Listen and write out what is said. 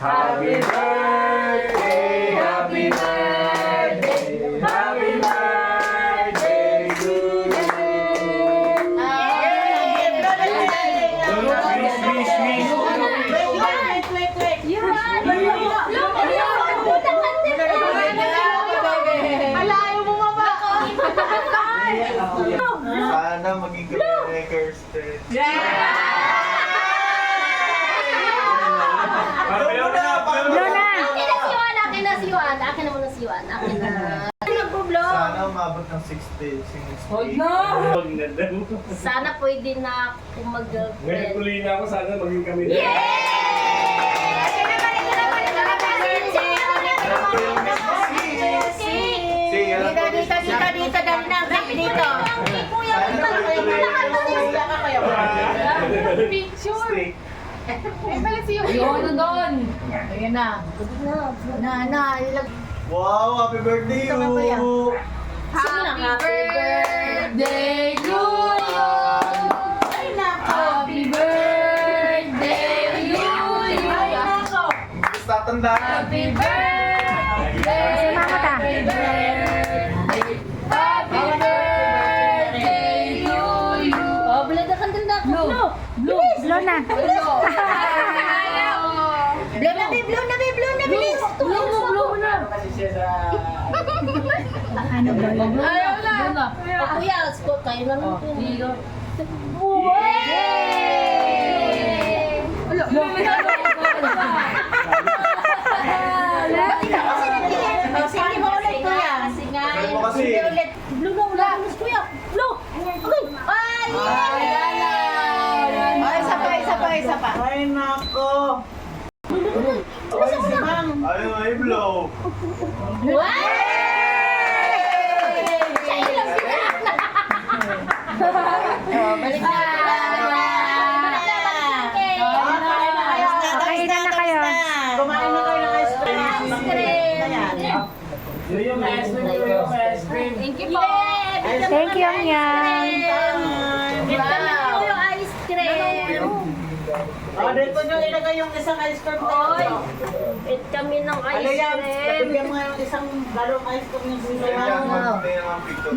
Happy birthday, happy birthday, happy birthday to you. Wish. Sana maging Makers. Akin na muna si Juan. Akin na. Nagbo-vlog. Sana umabot ng 60. Sana pwede na ako Ngayon mag-girlfriend. tuloy na ako, sana maging kami na. Dito, dali na. Dito. Kuya, Picture. Ayun na doon. Ayan na. Wow, happy birthday you! Happy birthday to you. Happy birthday to you. Gusto tatandaan. Happy birthday. Happy birthday. Happy birthday to you. Oh, bulada ka din ako. Blue na. Blow na, bilis. Blue na. Ano ba? Ayaw na. Oh, kuya, spot kayo na lang. Sige mo ulit, kuya. Kasi nga. Mo kasi. Blue na, wala. Kuya, blue. Okay. Isa pa. Ay, nako. Ay, blow. Balik na. Kain na kayo. Kumain na kayo ng ice cream. Thank you po. Thank you, Yang. Yung ice cream. Dito nyo ilagay yung isang ice cream na Oy, yun. eat kami ng ice cream. Bigyan mo yung isang galong ice cream yung sila. May mga picture.